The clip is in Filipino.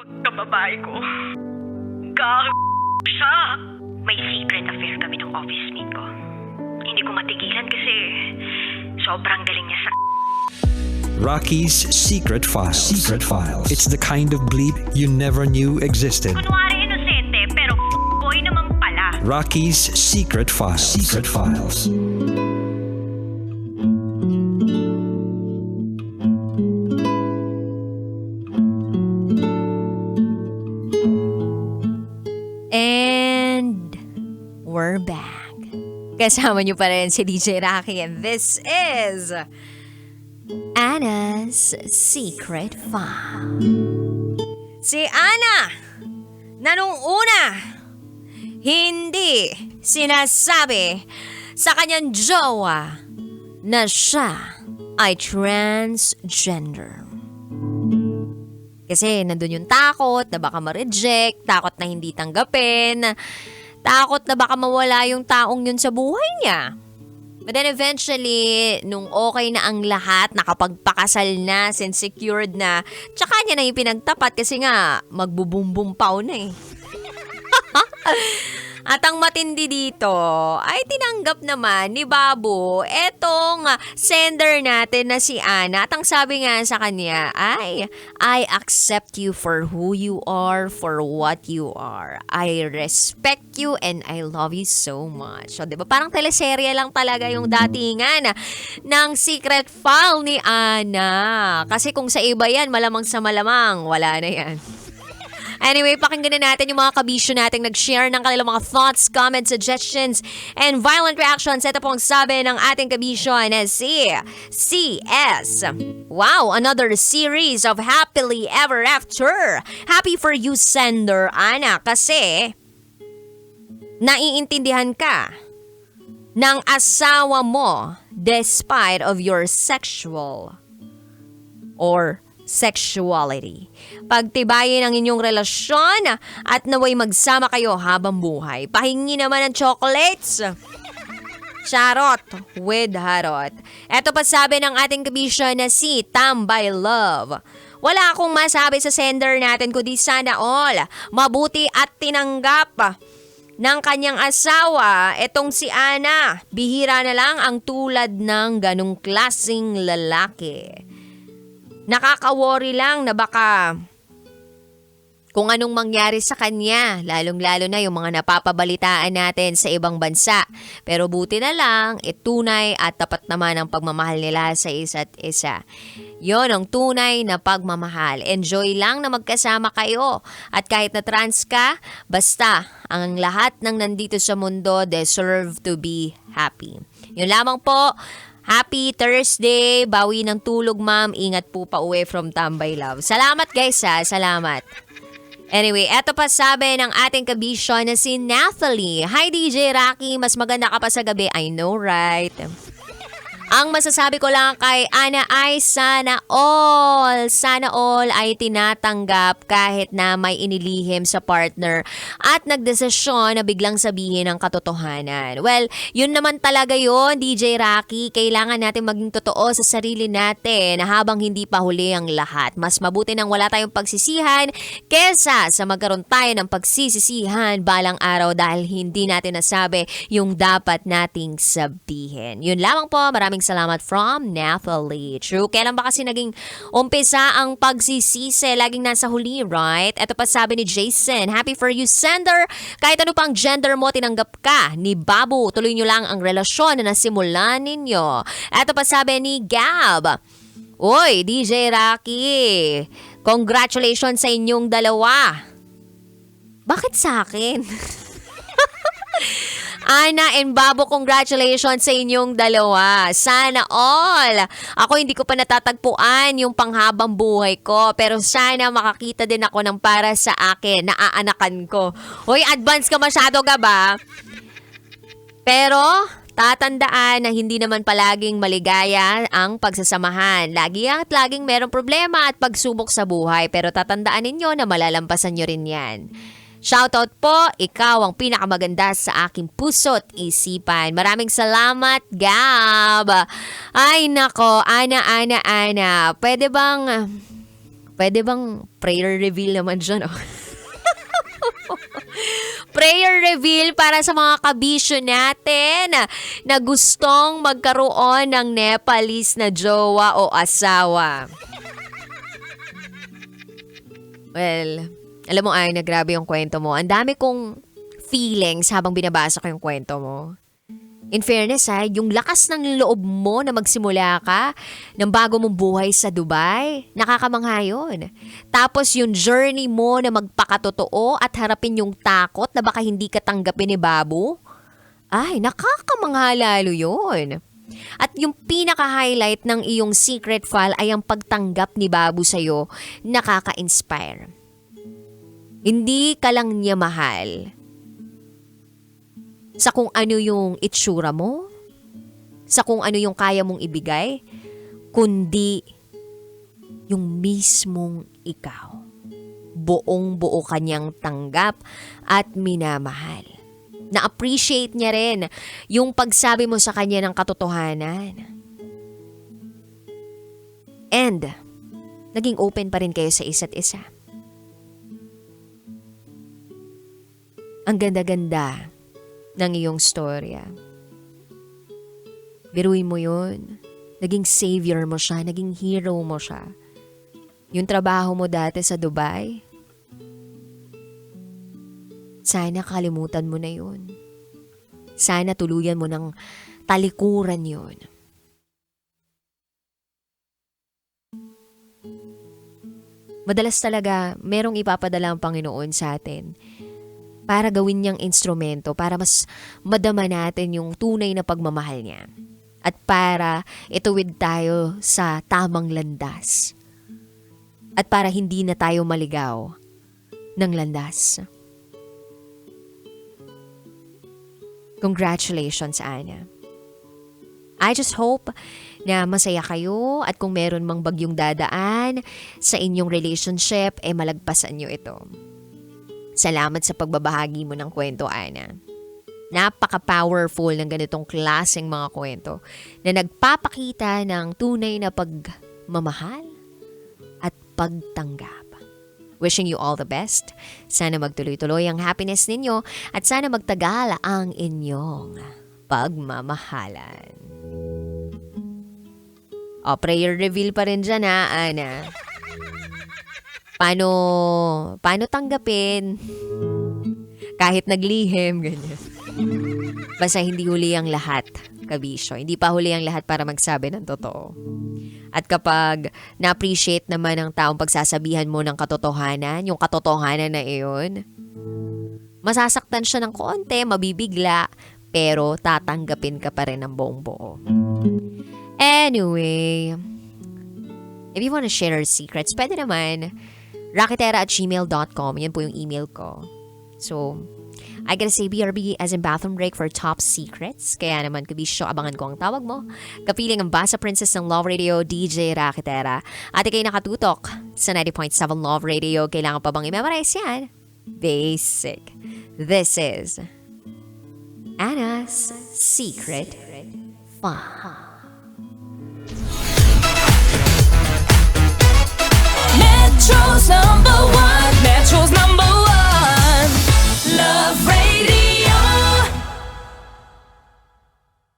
Pagkababae ko, gari siya. May secret affair kami ng office mate ko. Hindi ko matigilan kasi sobrang galing niya sa... Rocky's Secret Files. Secret Files. It's the kind of bleep you never knew existed. Kunwari inosente pero boy naman pala. Rocky's Secret Files. Secret Files. And we're back. Kasama niyo pa rin si DJ Rocky and this is Anna's Secret File. Si Anna, na nung una, hindi sinasabi sa kanyang jowa na siya ay transgender. Kasi nandun yung takot na baka ma-reject, takot na hindi tanggapin, takot na baka mawala yung taong yun sa buhay niya. But then eventually, nung okay na ang lahat, nakapagpakasal na, secured na, tsaka niya na yung pinagtapat kasi nga, magbubumbum-paw na eh. At ang matindi dito ay tinanggap naman ni Babu etong sender natin na si Anna. At ang sabi nga sa kanya ay, I accept you for who you are, for what you are. I respect you and I love you so much. So, diba? Parang teleserye lang talaga yung datingan ng secret file ni Anna. Kasi kung sa iba yan, malamang sa malamang, wala na yan. Anyway, pakinggan na natin yung mga kabisyo nating nag-share ng kanilang mga thoughts, comments, suggestions, and violent reactions. Ito po ang sabi ng ating kabisyo na si CS. Wow, another series of happily ever after. Happy for you, sender, Ana, kasi naiintindihan ka ng asawa mo despite of your sexual or sexuality. Pagtibayin ang inyong relasyon at naway magsama kayo habang buhay. Pahingi naman ng chocolates. Charot with harot. Eto pa sabi ng ating kabisyo na si Tambay Love. Wala akong masabi sa sender natin kundi sana all mabuti at tinanggap ng kanyang asawa, etong si Ana. Bihira na lang ang tulad ng ganong klaseng lalaki. Nakaka-worry lang na baka kung anong mangyari sa kanya, lalong-lalo na yung mga napapabalitaan natin sa ibang bansa. Pero buti na lang, tunay at tapat naman ang pagmamahal nila sa isa't isa. Yon ang tunay na pagmamahal. Enjoy lang na magkasama kayo. At kahit na trans ka, basta ang lahat ng nandito sa mundo deserve to be happy. Yun lamang po. Happy Thursday. Bawi ng tulog, ma'am. Ingat po pa uwi from Tambay Love. Salamat guys ha. Salamat. Anyway, eto pa sabi ng ating kabisyo na si Nathalie. Hi DJ Rocky. Mas maganda ka pa sa gabi. I know, right? Ang masasabi ko lang kay Ana ay sana all ay tinatanggap kahit na may inilihim sa partner at nagdesisyon na biglang sabihin ang katotohanan. Well, yun naman talaga yun, DJ Rocky. Kailangan natin maging totoo sa sarili natin habang hindi pa huli ang lahat. Mas mabuti nang wala tayong pagsisihan kesa sa magkaroon tayo ng pagsisisihan balang araw dahil hindi natin nasabi yung dapat nating sabihin. Yun lamang po, maraming salamat from Nathalie. True, kailan ba kasi naging umpisa ang pagsisisi? Laging nasa huli, right? Ito pa sabi ni Jason, happy for you, sender. Kahit ano pang gender mo, tinanggap ka ni Babu. Tuloy nyo lang ang relasyon na nasimulan ninyo. Ito pa sabi ni Gab, oy, DJ Rocky, congratulations sa inyong dalawa. Bakit sa akin? Ana and Babo, congratulations sa inyong dalawa. Sana all. Ako hindi ko pa natatagpuan yung panghabang buhay ko. Pero sana makakita din ako ng para sa akin, naaanakan ko. Hoy, advance ka masyado ka ba? Pero tatandaan na hindi naman palaging maligaya ang pagsasamahan. Laging merong problema at pagsubok sa buhay. Pero tatandaan ninyo na malalampasan nyo rin yan. Shoutout po, ikaw ang pinakamaganda sa aking puso't isipan. Maraming salamat, Gab. Ay nako, Ana. Pwede bang prayer reveal naman dyan, oh? Prayer reveal para sa mga kabisyo natin na gustong magkaroon ng Nepalese na jowa o asawa. Well, alam mo ay, grabe yung kwento mo. Ang dami kong feelings habang binabasa ko yung kwento mo. In fairness yung lakas ng loob mo na magsimula ka ng bago mong buhay sa Dubai, nakakamangha yun. Tapos yung journey mo na magpakatotoo at harapin yung takot na baka hindi ka tanggapin ni Babu, ay nakakamangha lalo yun. At yung pinaka-highlight ng iyong secret file ay ang pagtanggap ni Babu sa'yo, nakaka-inspire. Hindi ka lang niya mahal sa kung ano yung itsura mo, sa kung ano yung kaya mong ibigay, kundi yung mismong ikaw. Buong-buo kanyang tanggap at minamahal. Na-appreciate niya rin yung pagsabi mo sa kanya ng katotohanan. And, naging open pa rin kayo sa isa't isa. Ang ganda-ganda ng iyong storya. Biruin mo yun. Naging savior mo siya, naging hero mo siya. Yung trabaho mo dati sa Dubai, sana kalimutan mo na yun. Sana tuluyan mo ng talikuran yun. Madalas talaga, merong ipapadala ang Panginoon sa atin para gawin niyang instrumento, para mas madama natin yung tunay na pagmamahal niya. At para ituwid tayo sa tamang landas. At para hindi na tayo maligaw ng landas. Congratulations, Ana. I just hope na masaya kayo at kung meron mang bagyong dadaan sa inyong relationship, malagpasan nyo ito. Salamat sa pagbabahagi mo ng kwento, Ana. Napaka-powerful ng ganitong klaseng mga kwento na nagpapakita ng tunay na pagmamahal at pagtanggap. Wishing you all the best. Sana magtuloy-tuloy ang happiness ninyo at sana magtagal ang inyong pagmamahalan. Prayer reveal pa rin dyan, Ana. Paano tanggapin? Kahit naglihim, ganyan. Basta hindi huli ang lahat, kabisyo. Hindi pa huli ang lahat para magsabi ng totoo. At kapag na-appreciate naman ng taong pagsasabihan mo ng katotohanan, yung katotohanan na iyon, masasaktan siya ng konti, mabibigla, pero tatanggapin ka pa rin ng buong buo. Anyway, if you wanna share secrets, pwede naman raketera@gmail.com. Yan po yung email ko. So, I gotta say BRB as in bathroom break for top secrets. Kaya naman, kabisyo, abangan ko ang tawag mo. Kapiling ang Basa Princess ng Love Radio, DJ Raketera. At ikay nakatutok sa 90.7 Love Radio. Kailangan pa bang i-memorize yan? Basic. This is Anna's Secret File.